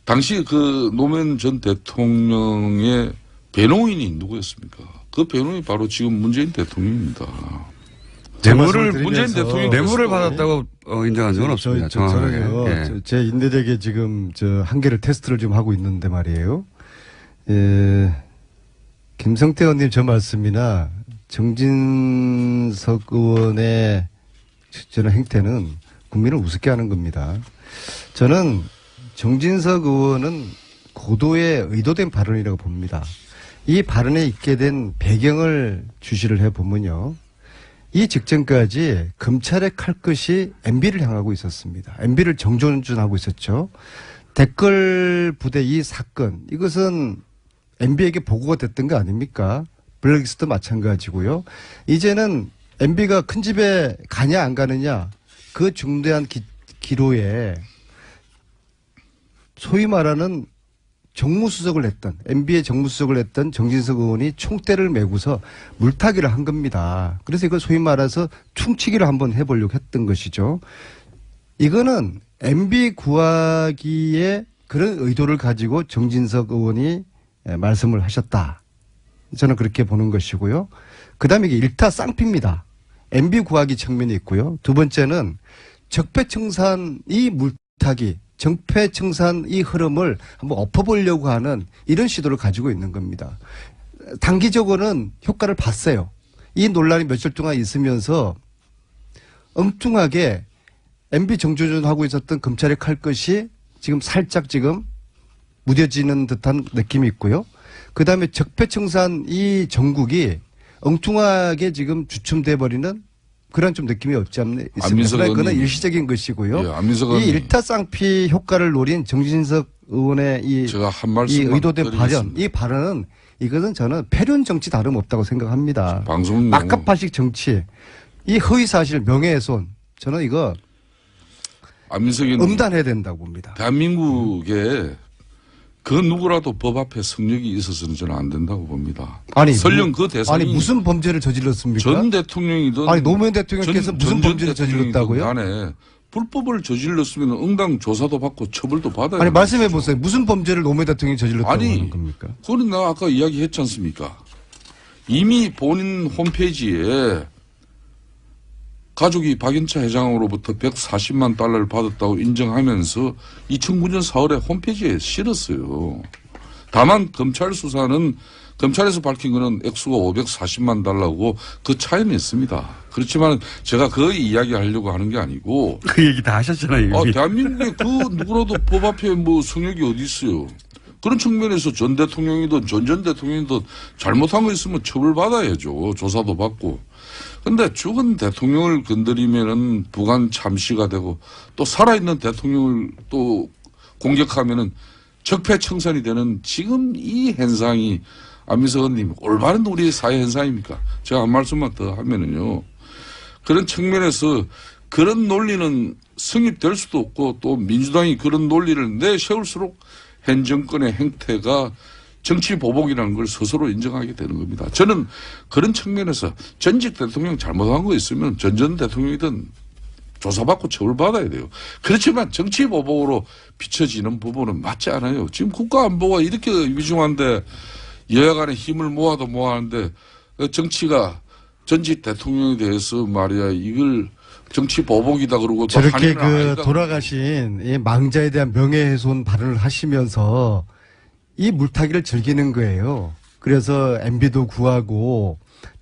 당시 그 노무현 전 대통령의 배노인이 누구였습니까? 그 배노인이 바로 지금 문재인 대통령입니다. 문재인 대통령이 뇌물을 받았다고 인정한 적은 없습니다. 정확하게. 저는요, 예. 제 인내력에 지금 저 한계를 테스트를 좀 하고 있는데 말이에요. 예, 김성태 의원님 저 말씀이나 정진석 의원의 저는 행태는 국민을 우습게 하는 겁니다. 저는 정진석 의원은 고도의 의도된 발언이라고 봅니다. 이 발언에 있게 된 배경을 주시를 해보면요. 이 직전까지 검찰의 칼끝이 MB를 향하고 있었습니다. MB를 정존하고 있었죠. 댓글 부대 이 사건, 이것은 MB에게 보고가 됐던 거 아닙니까? 블랙리스트도 마찬가지고요. 이제는 MB가 큰 집에 가냐 안 가느냐, 그 중대한 기로에 소위 말하는 정무수석을 했던, MB의 정무수석을 했던 정진석 의원이 총대를 메고서 물타기를 한 겁니다. 그래서 이걸 소위 말해서 퉁치기를 한번 해보려고 했던 것이죠. 이거는 MB 구하기에 그런 의도를 가지고 정진석 의원이 말씀을 하셨다. 저는 그렇게 보는 것이고요. 그 다음에 이게 일타 쌍피입니다. MB 구하기 측면이 있고요. 두 번째는 적폐청산 이 물타기, 적폐청산 이 흐름을 한번 엎어보려고 하는 이런 시도를 가지고 있는 겁니다. 단기적으로는 효과를 봤어요. 이 논란이 며칠 동안 있으면서 엉뚱하게 MB 정조준하고 있었던 검찰의 칼끝이 지금 살짝 지금 무뎌지는 듯한 느낌이 있고요. 그다음에 적폐청산 이 정국이 엉뚱하게 지금 주춤돼 버리는 그런 좀 느낌이 없지 않나 있습니다. 안민석 그러나 그건 의원님. 일시적인 것이고요. 예, 안민석 이 의원님. 일타쌍피 효과를 노린 정진석 의원의 이 제가 한 이 말씀만 의도된 발언, 드리겠습니다. 이 발언은 이것은 저는 패륜 정치 다름없다고 생각합니다. 방송 막가파식 정치, 이 허위 사실, 명예훼손, 저는 이거 안민석 의원님. 음단해야 된다고 봅니다. 대한민국에 그 누구라도 법 앞에 성력이 있어서는 저는 안 된다고 봅니다. 아니, 설령 그 대상이 아니 무슨 범죄를 저질렀습니까? 전 대통령이든 아니 노무현 대통령께서 무슨 범죄를 저질렀다고요? 간에 불법을 저질렀으면 응당 조사도 받고 처벌도 받아야 아니 되는 말씀해 것이죠. 보세요. 무슨 범죄를 노무현 대통령이 저질렀다고 아니, 하는 겁니까? 그건 내가 아까 이야기했지 않습니까? 이미 본인 홈페이지에 가족이 박인차 회장으로부터 140만 달러를 받았다고 인정하면서 2009년 4월에 홈페이지에 실었어요. 다만 검찰 수사는 검찰에서 밝힌 거는 액수가 540만 달러고 그 차이는 있습니다. 그렇지만 제가 그 이야기하려고 하는 게 아니고 그 얘기 다 하셨잖아요. 이미. 대한민국에 그 누구라도 법 앞에 뭐 성역이 어디 있어요. 그런 측면에서 전 대통령이든 전 대통령이든 잘못한 거 있으면 처벌받아야죠. 조사도 받고. 근데 죽은 대통령을 건드리면은 부관 참시가 되고 또 살아있는 대통령을 또 공격하면은 적폐청산이 되는 지금 이 현상이 안민석 의원님 올바른 우리 사회 현상입니까? 제가 한 말씀만 더 하면은요. 그런 측면에서 그런 논리는 성립될 수도 없고 또 민주당이 그런 논리를 내세울수록 현 정권의 행태가 정치 보복이라는 걸 스스로 인정하게 되는 겁니다. 저는 그런 측면에서 전직 대통령 잘못한 거 있으면 전 대통령이든 조사받고 처벌받아야 돼요. 그렇지만 정치 보복으로 비춰지는 부분은 맞지 않아요. 지금 국가 안보가 이렇게 위중한데 여야 간에 힘을 모아도 모아하는데 정치가 전직 대통령에 대해서 말이야 이걸 정치 보복이다 그러고 또 저렇게 한일은 아니다 그 돌아가신 이 망자에 대한 명예훼손 발언을 하시면서 이 물타기를 즐기는 거예요. 그래서 MB도 구하고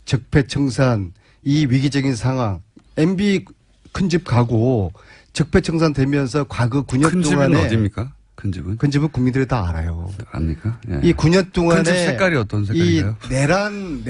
적폐청산 이 위기적인 상황 MB 큰 집 가고 적폐청산 되면서 과거 9년 큰 집은 동안에 어디입니까? 큰 집은? 큰 집은 국민들이 다 알아요. 압니까? 예. 이 9년 동안에 큰집 색깔이 어떤 색깔인가요? 이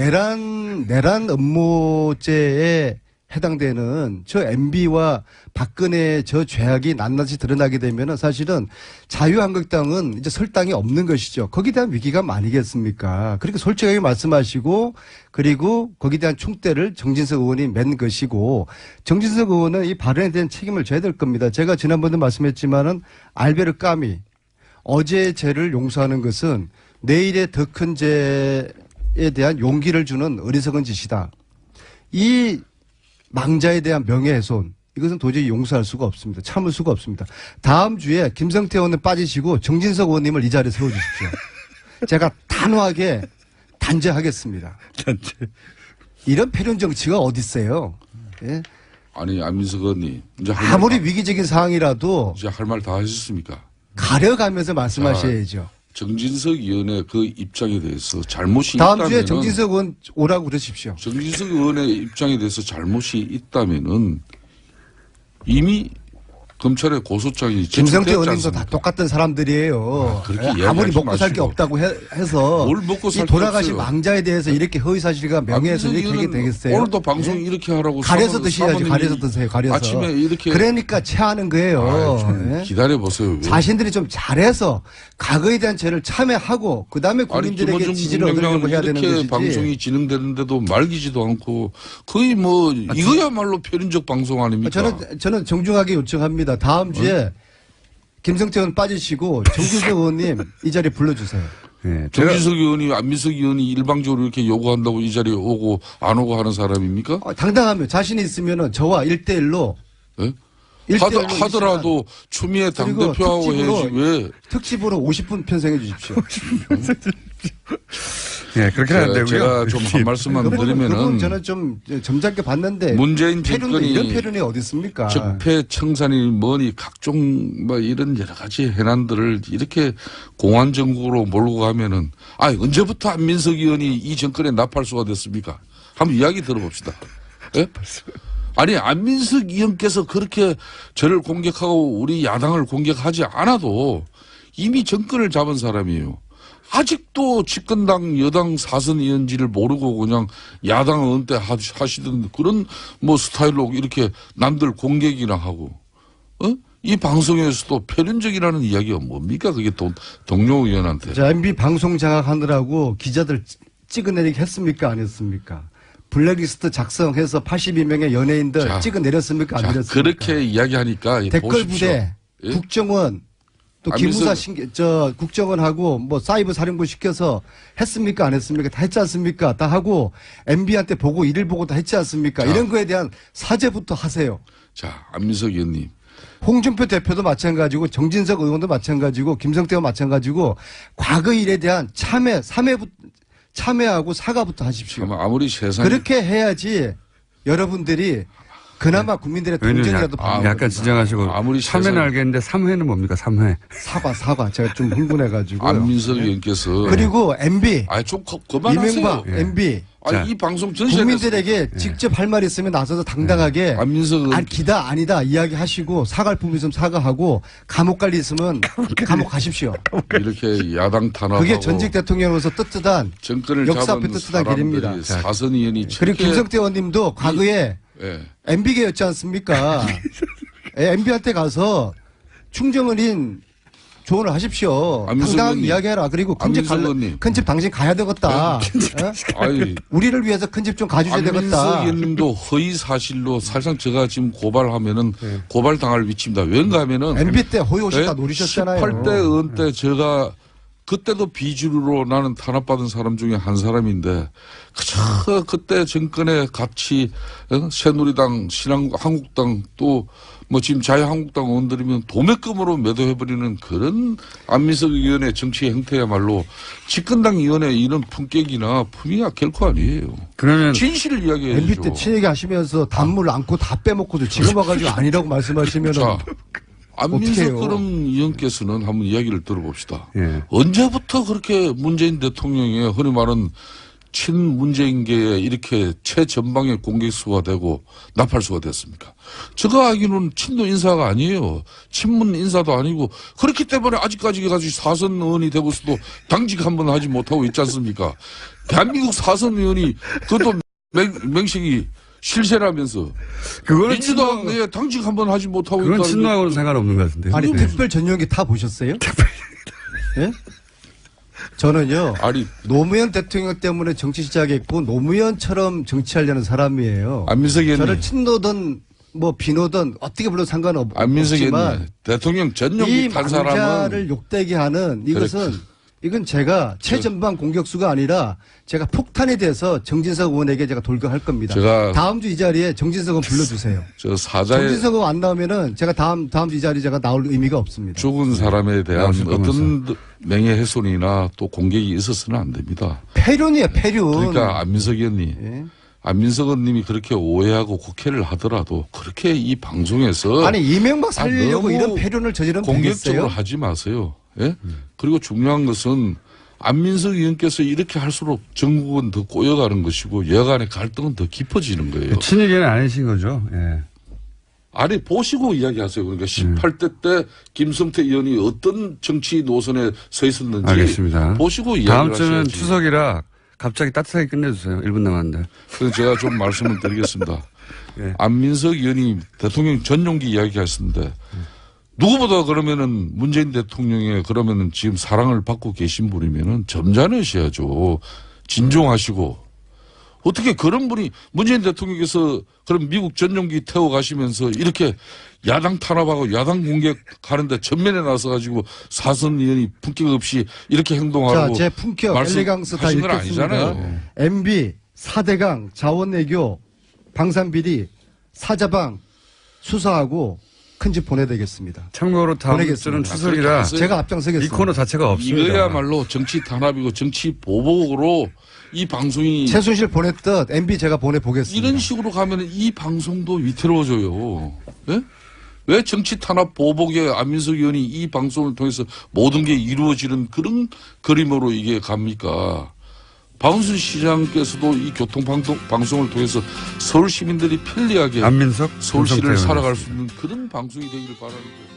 내란 음모죄에 해당되는 저 MB와 박근혜의 저 죄악이 낱낱이 드러나게 되면은 사실은 자유한국당은 이제 설 땅이 없는 것이죠. 거기에 대한 위기감 아니겠습니까? 그렇게 솔직하게 말씀하시고 그리고 거기에 대한 총대를 정진석 의원이 맨 것이고 정진석 의원은 이 발언에 대한 책임을 져야 될 겁니다. 제가 지난번에 말씀했지만은 알베르 까미 어제의 죄를 용서하는 것은 내일의 더 큰 죄에 대한 용기를 주는 어리석은 짓이다. 이 망자에 대한 명예훼손 이것은 도저히 용서할 수가 없습니다. 참을 수가 없습니다. 다음 주에 김성태 의원은 빠지시고 정진석 의원님을 이 자리에 세워주십시오. 제가 단호하게 단죄하겠습니다. 이런 패륜 정치가 어디 있어요? 예? 아니 안민석 의원님 이제 아무리 위기적인 상황이라도 이제 할 말 다 하셨습니까? 가려가면서 말씀하셔야죠. 정진석 의원의 그 입장에 대해서 잘못이 다음 있다면 주에 정진석 의원 오라고 그러십시오. 정진석 의원의 입장에 대해서 잘못이 있다면은 이미 검찰의 고소장이 김성태 제출되었지 의원님도 다 않습니까? 똑같은 사람들이에요. 그렇게 예, 이야기하지 아무리 먹고 살 게 마시고. 없다고 해서 뭘 먹고 이 살게 돌아가신 없어요. 망자에 대해서 이렇게 허위사실과 명예훼손이 안민석 이렇게 의원은 되겠어요? 오늘도 방송 예? 이렇게 하라고 가려서 드셔야죠. 사모님이 가려서 드세요. 가려서. 아침에 이렇게 그러니까 체하는 거예요. 아이, 좀 예? 기다려 보세요. 자신들이 좀 잘해서 과거에 대한 죄를 참회하고 그다음에 국민들에게 김어준 지지를 얻으려고 해야 되는 이렇게 것이지. 방송이 진행되는데도 말기지도 않고 거의 뭐 이거야말로 편인적 방송 아닙니까? 저는 정중하게 요청합니다. 다음 주에 김성태 의원 빠지시고 정진석 의원님 이 자리에 불러주세요. 예. 정진석 의원이 안민석 의원이 일방적으로 이렇게 요구한다고 이 자리에 오고 안 오고 하는 사람입니까? 당당하면 자신이 있으면은 저와 1대1로 예? 하더라도 추미애 당대표하고 해야지 왜. 특집으로 50분 편성해 주십시오. 예, 그렇게 하는데요. 제가 좀 한 말씀만 그분 드리면은 저는 좀 점잖게 봤는데 문재인 패륜도 정권이 이런 패륜이 어디 있습니까? 적폐 청산이 뭐니 각종 뭐 이런 여러 가지 해난들을 이렇게 공안 정국으로 몰고 가면은 언제부터 안민석 의원이 이 정권의 나팔수가 됐습니까? 한번 이야기 들어봅시다. 예? 아니 안민석 의원께서 그렇게 저를 공격하고 우리 야당을 공격하지 않아도 이미 정권을 잡은 사람이에요. 아직도 집권당 여당 사선 의원지를 모르고 그냥 야당 은퇴하시던 그런 뭐 스타일로 이렇게 남들 공격이나 하고 이 방송에서도 표현적이라는 이야기가 뭡니까? 그게 동료 의원한테. 자, MB 방송 장악하느라고 기자들 찍어내리게 했습니까? 안 했습니까? 블랙리스트 작성해서 82명의 연예인들 찍어내렸습니까? 안 내렸습니까? 그렇게 이야기하니까 댓글 부대, 예? 국정원, 또 기무사 국정원하고 뭐 사이버 사령부 시켜서 했습니까? 안 했습니까? 다 했지 않습니까? 다 하고 MB한테 보고 일일 보고 다 했지 않습니까? 이런 거에 대한 사죄부터 하세요. 자, 안민석 의원님. 홍준표 대표도 마찬가지고 정진석 의원도 마찬가지고 김성태가 마찬가지고 과거 일에 대한 참회하고 사과부터 하십시오. 아무리 세상에 그렇게 해야지 여러분들이 그나마 국민들의 동정이라도 받는 약간 진정하시고 아무리 3회는 알겠는데 3회는 뭡니까? 3회. 사과 제가 좀 흥분해가지고 안민석 의원께서 그리고 MB 좀 그만하세요. 이명박 예. MB 아니 이 방송 전시에 국민들에게 직접 할 말 있으면 나서서 당당하게 안민석 기다 아니다 이야기하시고 사과할 부분 있으면 사과하고 감옥 갈 일 있으면 감옥 가십시오. 이렇게 야당 탄압하고 그게 전직 대통령으로서 떳떳한 정권을 역사 앞에 잡은 떳떳한 길입니다. 사람들이 사선 의원이 그리고 김성태 의원님도 과거에 예. MB계였지 않습니까? MB한테 가서 충정을인 조언을 하십시오. 안민석 당당하게 의원님. 이야기해라. 그리고 큰집 안민석 의원님. 큰집 당신 가야 되겠다. 어? 아이 우리를 위해서 큰 집 좀 가주셔야 안민석 되겠다. 의원님도 허위 사실로 사실상 제가 지금 고발하면은 고발당할 위치입니다. 왠가 하면은 MB 때 호요시 다 노리셨잖아요. 18대 의원 때 제가 그때도 비주류로 나는 탄압받은 사람 중에 한 사람인데 그저 그때 정권에 같이 새누리당, 한국당 또 뭐 지금 자유한국당 의원들이면 도매금으로 매도해버리는 그런 안민석 의원의 정치 행태야말로 집권당 의원의 이런 품격이나 품위가 결코 아니에요. 그러면 진실을 이야기해야죠. MB 때 친얘기 하시면서 단물 안고 다 빼먹고도 지금 와가지고 아니라고 말씀하시면 자, 안민석 어떡해요? 그럼 의원께서는 한번 이야기를 들어봅시다. 예. 언제부터 그렇게 문재인 대통령의 흔히 말하는 친문재인계에 이렇게 최전방의 공격수가 되고 나팔수가 됐습니까? 제가 알기로는 친노 인사가 아니에요. 친문 인사도 아니고 그렇기 때문에 아직까지 가지고 사선 의원이 되고서도 당직 한번 하지 못하고 있지 않습니까? 대한민국 사선 의원이 그것도 명식이 실세라면서 그거는 민주당 내에 당직 한번 하지 못하고 그건 있다는 친노하고는 상관없는 것 같은데. 아니 특별 전용기 타 보셨어요? 예? 저는요. 아니 노무현 대통령 때문에 정치 시작했고 노무현처럼 정치하려는 사람이에요. 안민석 의원님. 저를 친노든 뭐 비노든 어떻게 불러도 안민석 상관없지만 의원님. 대통령 이 전용기 탄 망자를 사람은 욕되게 하는 이건 제가 최전방 공격수가 아니라 제가 폭탄에 대해서 정진석 의원에게 제가 돌격할 겁니다. 제가 다음 주 이 자리에 정진석 의원 불러주세요. 저 사자의 정진석 의원 안 나오면은 제가 다음 주 이 자리에 제가 나올 의미가 없습니다. 죽은 사람에 대한 나오실 어떤 명예훼손이나 또 공격이 있어서는 안 됩니다. 폐륜이에요, 폐륜. 그러니까 안민석 의원님. 예. 안민석 의원님이 그렇게 오해하고 국회를 하더라도 그렇게 이 방송에서 아니 이명박 살리려고 너무 이런 폐륜을 저지르면 공격적으로 되겠어요? 하지 마세요. 예? 그리고 중요한 것은 안민석 의원께서 이렇게 할수록 전국은 더 꼬여가는 것이고 여간의 갈등은 더 깊어지는 거예요. 친이계는 아니신 거죠. 예. 아니 보시고 이야기하세요. 그러니까 18대 때 김성태 의원이 어떤 정치 노선에 서 있었는지 알겠습니다. 보시고 다음 이야기를 주는 하셔야지. 추석이라 갑자기 따뜻하게 끝내주세요. 1분 남았는데. 그래서 제가 좀 말씀을 드리겠습니다. 예. 안민석 의원이 대통령 전용기 이야기하셨는데 누구보다 그러면은 문재인 대통령의 그러면은 지금 사랑을 받고 계신 분이면은 점잖으셔야죠. 진정하시고 어떻게 그런 분이 문재인 대통령께서 그럼 미국 전용기 태워 가시면서 이렇게 야당 탄압하고 야당 공격하는데 전면에 나서 가지고 사선 의원이 품격 없이 이렇게 행동하고 자, 제 품격, 엘레강스 다 말씀하신 건 읽겠습니다. 아니잖아요. MB, 4대강, 자원외교, 방산비리, 사자방 수사하고 큰 집 보내되겠습니다. 참고로 다음 보내겠습니다. 주는 추석이라 하세요. 제가 이 앞장서겠습니다. 코너 자체가 없습니다. 이거야말로 정치 탄압이고 정치 보복으로 이 방송이 최순실 보냈듯 MB 제가 보내보겠습니다. 이런 식으로 가면 이 방송도 위태로워져요. 예? 왜 정치 탄압 보복에 안민석 의원이 이 방송을 통해서 모든 게 이루어지는 그런 그림으로 이게 갑니까? 박원순 시장께서도 이 교통방송을 통해서 서울 시민들이 편리하게 안민석 서울시를 김성태 살아갈 의원이었습니다. 수 있는 그런 방송이 되기를 바라는 거예요.